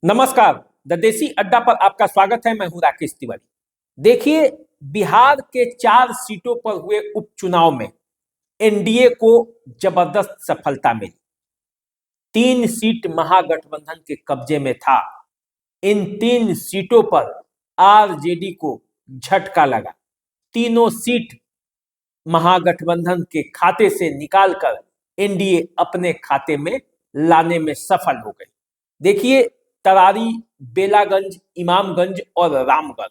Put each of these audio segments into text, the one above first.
नमस्कार। द देसी अड्डा पर आपका स्वागत है। मैं हूं राकेश तिवारी। देखिए, बिहार के 4 सीटों पर हुए उपचुनाव में एनडीए को जबरदस्त सफलता मिली। 3 सीट महागठबंधन के कब्जे में था। इन 3 सीटों पर आरजेडी को झटका लगा। तीनों सीट महागठबंधन के खाते से निकालकर एनडीए अपने खाते में लाने में सफल हो गई। देखिए, तरारी, बेलागंज, इमामगंज और रामगढ़,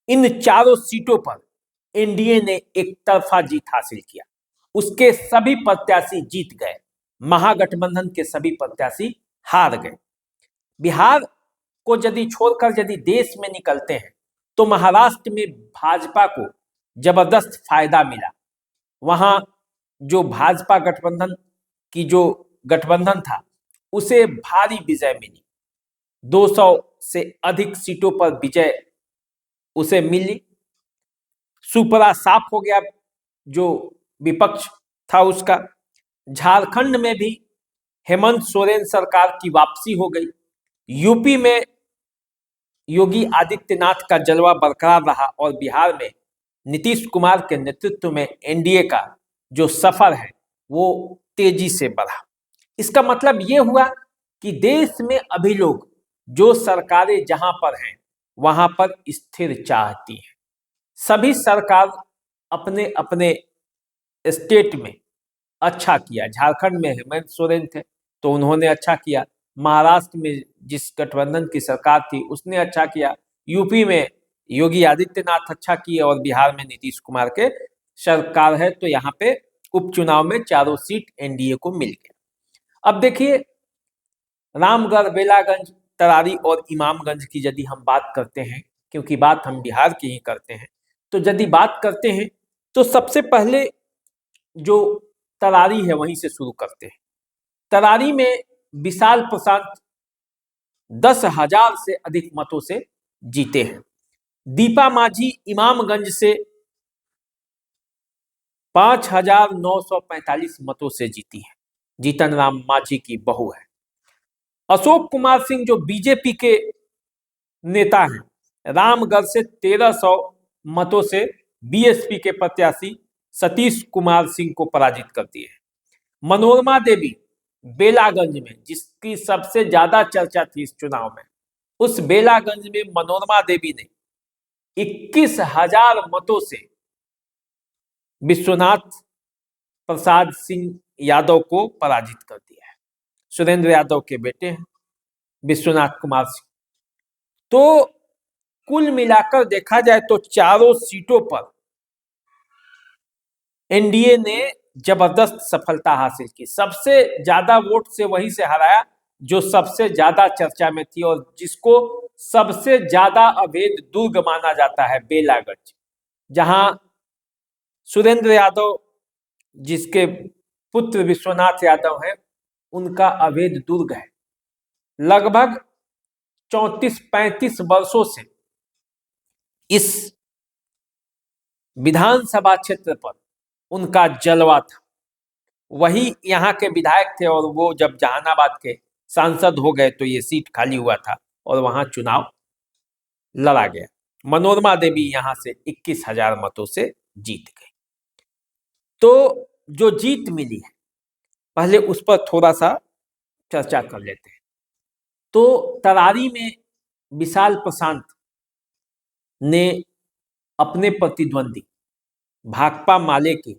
इन चारों सीटों पर एनडीए ने एक तरफा जीत हासिल किया। उसके सभी प्रत्याशी जीत गए, महागठबंधन के सभी प्रत्याशी हार गए। बिहार को यदि छोड़कर यदि देश में निकलते हैं तो महाराष्ट्र में भाजपा को जबरदस्त फायदा मिला। वहां जो भाजपा गठबंधन की जो गठबंधन था उसे भारी विजय मिली। 200 से अधिक सीटों पर विजय उसे मिली। सुपरा साफ हो गया जो विपक्ष था उसका। झारखंड में भी हेमंत सोरेन सरकार की वापसी हो गई। यूपी में योगी आदित्यनाथ का जलवा बरकरार रहा और बिहार में नीतीश कुमार के नेतृत्व में एनडीए का जो सफर है वो तेजी से बढ़ा। इसका मतलब ये हुआ कि देश में अभी लोग जो सरकारें जहां पर हैं वहां पर स्थिर चाहती हैं। सभी सरकार अपने अपने स्टेट में अच्छा किया। झारखंड में हेमंत सोरेन थे तो उन्होंने अच्छा किया। महाराष्ट्र में जिस गठबंधन की सरकार थी उसने अच्छा किया। यूपी में योगी आदित्यनाथ अच्छा किए और बिहार में नीतीश कुमार के सरकार है। तो यहाँ पे उपचुनाव में चारों सीट एनडीए को मिल गया। अब देखिए, रामगढ़, बेलागंज, तरारी और इमामगंज की यदि हम बात करते हैं, क्योंकि बात हम बिहार की ही करते हैं, तो यदि बात करते हैं तो सबसे पहले जो तरारी है वहीं से शुरू करते हैं। तरारी में विशाल प्रशांत 10,000 से अधिक मतों से जीते हैं। दीपा मांझी इमामगंज से 5,945 मतों से जीती है। जीतन राम मांझी की बहू है। अशोक कुमार सिंह जो बीजेपी के नेता हैं, रामगढ़ से 1,300 मतों से बीएसपी के प्रत्याशी सतीश कुमार सिंह को पराजित करती है। मनोरमा देवी बेलागंज में, जिसकी सबसे ज्यादा चर्चा थी इस चुनाव में, उस बेलागंज में मनोरमा देवी ने 21,000 मतों से विश्वनाथ प्रसाद सिंह यादव को पराजित कर दिया है। सुरेंद्र यादव के बेटे हैं विश्वनाथ कुमार सिंह। तो कुल मिलाकर देखा जाए तो चारों सीटों पर एनडीए ने जबरदस्त सफलता हासिल की। सबसे ज्यादा वोट से वहीं से हराया जो सबसे ज्यादा चर्चा में थी और जिसको सबसे ज्यादा अवैध दुर्ग माना जाता है, बेलागंज, जहां सुरेंद्र यादव जिसके पुत्र विश्वनाथ यादव हैं उनका अवैध दुर्ग है। लगभग 34-35 वर्षों से इस विधानसभा क्षेत्र पर उनका जलवा था। वही यहाँ के विधायक थे और वो जब जहानाबाद के सांसद हो गए तो ये सीट खाली हुआ था और वहां चुनाव लड़ा गया। मनोरमा देवी यहाँ से 21,000 मतों से जीत गई। तो जो जीत मिली है पहले उस पर थोड़ा सा चर्चा कर लेते हैं। तो तरारी में विशाल प्रशांत ने अपने प्रतिद्वंदी भाकपा माले के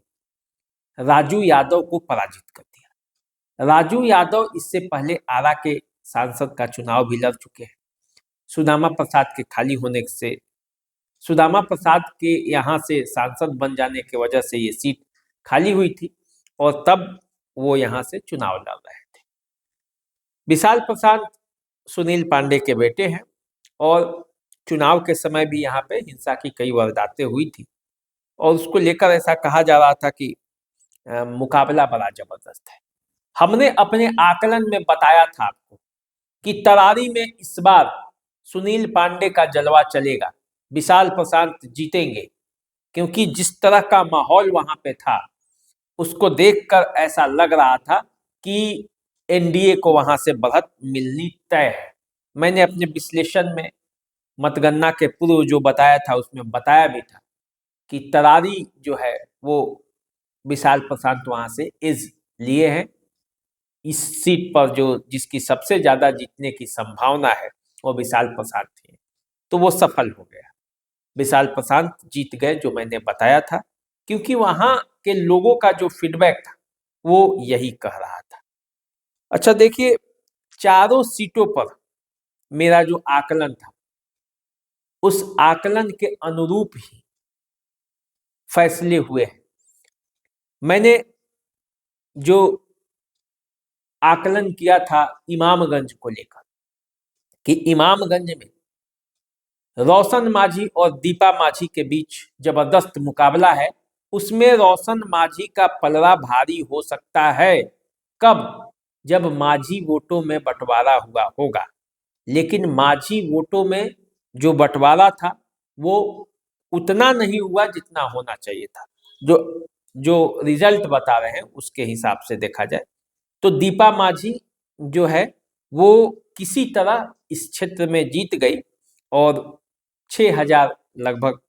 राजू यादव को पराजित कर दिया। राजू यादव इससे पहले आरा के सांसद का चुनाव भी लड़ चुके हैं। सुदामा प्रसाद के खाली होने से, सुदामा प्रसाद के यहाँ से सांसद बन जाने की वजह से ये सीट खाली हुई थी और तब वो यहाँ से चुनाव लड़ रहे थे। विशाल प्रशांत सुनील पांडे के बेटे हैं और चुनाव के समय भी यहाँ पे हिंसा की कई वारदातें हुई थी और उसको लेकर ऐसा कहा जा रहा था कि मुकाबला बड़ा जबरदस्त है। हमने अपने आकलन में बताया था आपको कि तरारी में इस बार सुनील पांडे का जलवा चलेगा, विशाल प्रशांत जीतेंगे, क्योंकि जिस तरह का माहौल वहां पे था उसको देखकर ऐसा लग रहा था कि एनडीए को वहां से बढ़त मिलनी तय है। मैंने अपने विश्लेषण में मतगणना के पूर्व जो बताया था उसमें बताया भी था कि तरारी जो है वो विशाल प्रशांत वहां से एज लिए हैं। इस सीट पर जो जिसकी सबसे ज्यादा जीतने की संभावना है वो विशाल प्रशांत थे, तो वो सफल हो गया। विशाल प्रशांत जीत गए जो मैंने बताया था, क्योंकि वहां के लोगों का जो फीडबैक था वो यही कह रहा था। अच्छा देखिए, चारों सीटों पर मेरा जो आकलन था उस आकलन के अनुरूप ही फैसले हुए हैं। मैंने जो आकलन किया था इमामगंज को लेकर कि इमामगंज में रोशन मांझी और दीपा मांझी के बीच जबरदस्त मुकाबला है, उसमें रोशन मांझी का पलड़ा भारी हो सकता है। कब? जब मांझी वोटों में बंटवारा हुआ होगा। लेकिन मांझी वोटों में जो बंटवारा था वो उतना नहीं हुआ जितना होना चाहिए था। जो जो रिजल्ट बता रहे हैं उसके हिसाब से देखा जाए तो दीपा मांझी जो है वो किसी तरह इस क्षेत्र में जीत गई और 6,000 लगभग,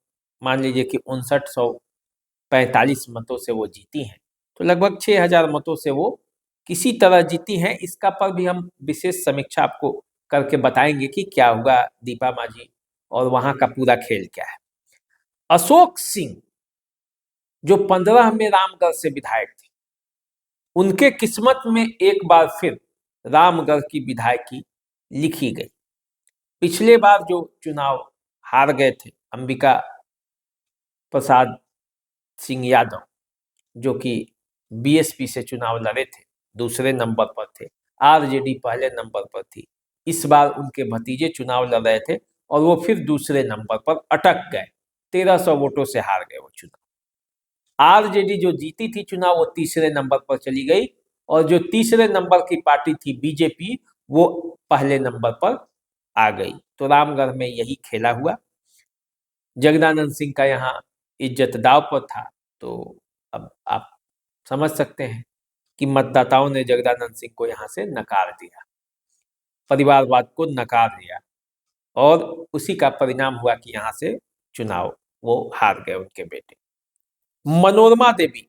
मान लीजिए कि 5945 मतों से वो जीती हैं। तो लगभग 6,000 मतों से वो किसी तरह जीती हैं। इसका पर भी हम विशेष समीक्षा आपको करके बताएंगे कि क्या हुआ दीपा मांझी और वहां का पूरा खेल क्या है। अशोक सिंह जो 15 में रामगढ़ से विधायक थे, उनके किस्मत में एक बार फिर रामगढ़ की विधायकी लिखी गई। पिछले बार जो चुनाव हार गए थे अंबिका प्रसाद सिंह यादव, जो कि बीएसपी से चुनाव लड़े थे, दूसरे नंबर पर थे, आरजेडी पहले नंबर पर थी। इस बार उनके भतीजे चुनाव लड़ रहे थे और वो फिर दूसरे नंबर पर अटक गए, 1300 वोटों से हार गए वो चुनाव। आरजेडी जो जीती थी चुनाव वो तीसरे नंबर पर चली गई और जो तीसरे नंबर की पार्टी थी बीजेपी वो पहले नंबर पर आ गई। तो रामगढ़ में यही खेला हुआ। जगदानंद सिंह का यहाँ इज्जत दांव पर था। तो अब आप समझ सकते हैं कि मतदाताओं ने जगदानंद सिंह को यहाँ से नकार दिया, परिवारवाद को नकार दिया और उसी का परिणाम हुआ कि यहाँ से चुनाव वो हार गए उनके बेटे। मनोरमा देवी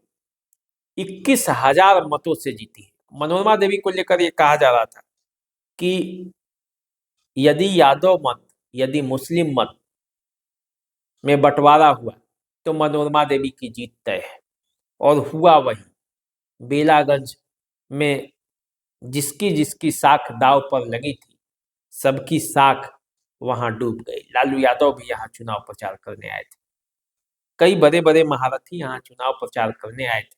21,000 मतों से जीती है। मनोरमा देवी को लेकर ये कहा जा रहा था कि यदि यादव मत, यदि मुस्लिम मत में बंटवारा हुआ तो मनोरमा देवी की जीत तय है, और हुआ वही। बेलागंज में जिसकी जिसकी साख दाव पर लगी थी सबकी साख वहां डूब गई। लालू यादव भी यहाँ चुनाव प्रचार करने आए थे, कई बड़े बड़े महारथी यहाँ चुनाव प्रचार करने आए थे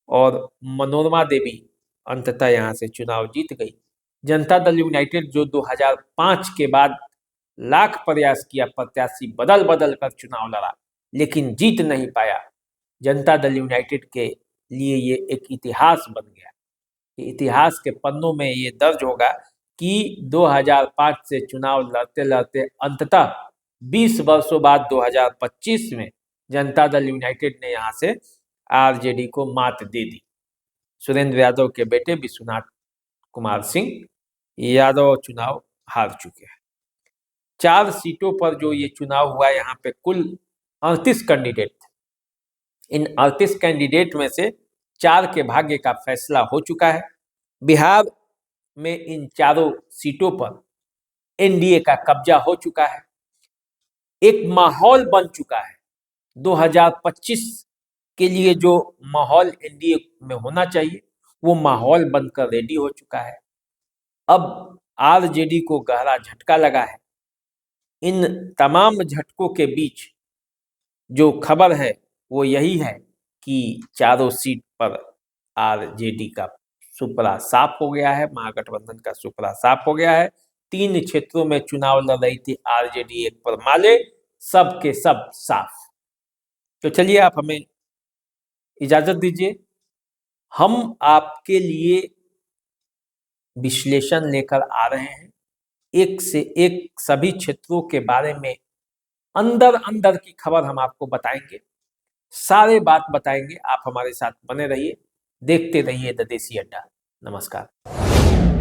और मनोरमा देवी अंततः यहाँ से चुनाव जीत गई। जनता दल यूनाइटेड जो 2005 के बाद लाख प्रयास किया, प्रत्याशी बदल बदल कर चुनाव लड़ा लेकिन जीत नहीं पाया, जनता दल यूनाइटेड के लिए ये एक इतिहास बन गया। इतिहास के पन्नों में ये दर्ज होगा कि 2005 से चुनाव लड़ते लड़ते अंततः 20 वर्षों बाद 2025 में जनता दल यूनाइटेड ने यहाँ से आरजेडी को मात दे दी। सुरेंद्र यादव के बेटे विश्वनाथ कुमार सिंह यादव चुनाव हार चुके हैं। 4 सीटों पर जो ये चुनाव हुआ, यहाँ पे कुल 38 कैंडिडेट थे। इन 38 कैंडिडेट में से 4 के भाग्य का फैसला हो चुका है। बिहार में इन चारों सीटों पर एनडीए का कब्जा हो चुका है। एक माहौल बन चुका है 2025 के लिए, जो माहौल एनडीए में होना चाहिए वो माहौल बनकर रेडी हो चुका है। अब आरजेडी को गहरा झटका लगा है। इन तमाम झटकों के बीच जो खबर है वो यही है कि चारों सीट पर आरजेडी का सुपड़ा साफ हो गया है, महागठबंधन का सुपड़ा साफ हो गया है। 3 क्षेत्रों में चुनाव लड़ रही थी आरजेडी, एक पर माले, सब के सब साफ। तो चलिए आप हमें इजाजत दीजिए, हम आपके लिए विश्लेषण लेकर आ रहे हैं, एक से एक सभी क्षेत्रों के बारे में अंदर अंदर की खबर हम आपको बताएंगे, सारे बात बताएंगे। आप हमारे साथ बने रहिए, देखते रहिए द देसी अड्डा। नमस्कार।